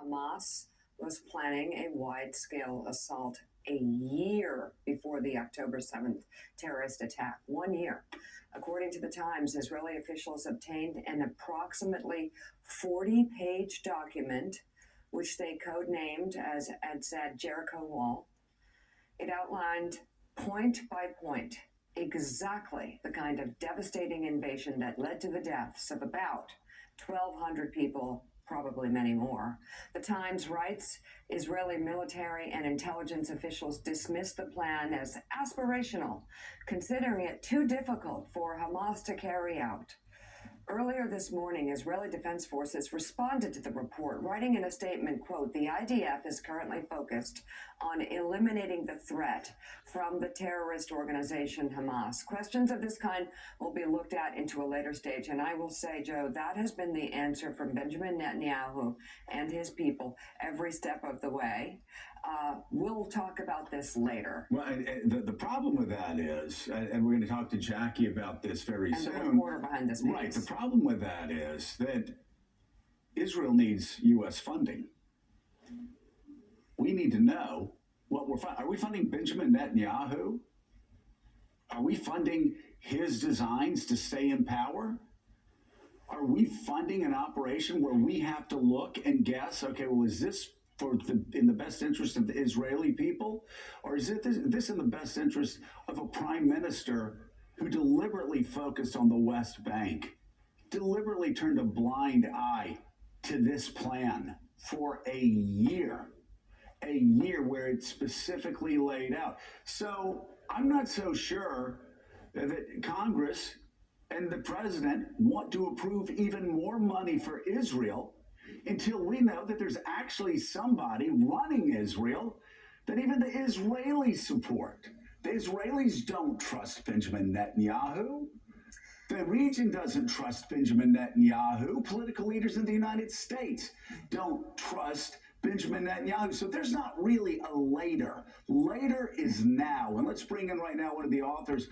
Hamas was planning a wide-scale assault a year before the October 7th terrorist attack. 1 year. According to the Times, Israeli officials obtained an approximately 40-page document, which they codenamed, as Ed said, Jericho Wall. It outlined point by point exactly the kind of devastating invasion that led to the deaths of about 1,200 people, probably many more. The Times writes Israeli military and intelligence officials dismissed the plan as aspirational, considering it too difficult for Hamas to carry out. Earlier this morning, Israeli Defense Forces responded to the report, writing in a statement, quote, "The IDF is currently focused on eliminating the threat from the terrorist organization Hamas. Questions of this kind will be looked at into a later stage." And I will say, Joe, that has been the answer from Benjamin Netanyahu and his people every step of the way. We'll talk about this later. Well, the problem with that is, and we're going to talk to Jackie about this very soon. And the reporter behind this piece. Right. The problem with that is that Israel needs U.S. funding. We need to know what we're funding. Are we funding Benjamin Netanyahu? Are we funding his designs to stay in power? Are we funding an operation where we have to look and guess, okay, well, is this in the best interest of the Israeli people? Or is this in the best interest of a prime minister who deliberately focused on the West Bank, deliberately turned a blind eye to this plan for a year where it's specifically laid out? So I'm not so sure that Congress and the president want to approve even more money for Israel until we know that there's actually somebody running Israel that even the Israelis support. The Israelis don't trust Benjamin Netanyahu. The region doesn't trust Benjamin Netanyahu. Political leaders in the United States don't trust Benjamin Netanyahu. So there's not really a later. Later is now. And let's bring in right now one of the authors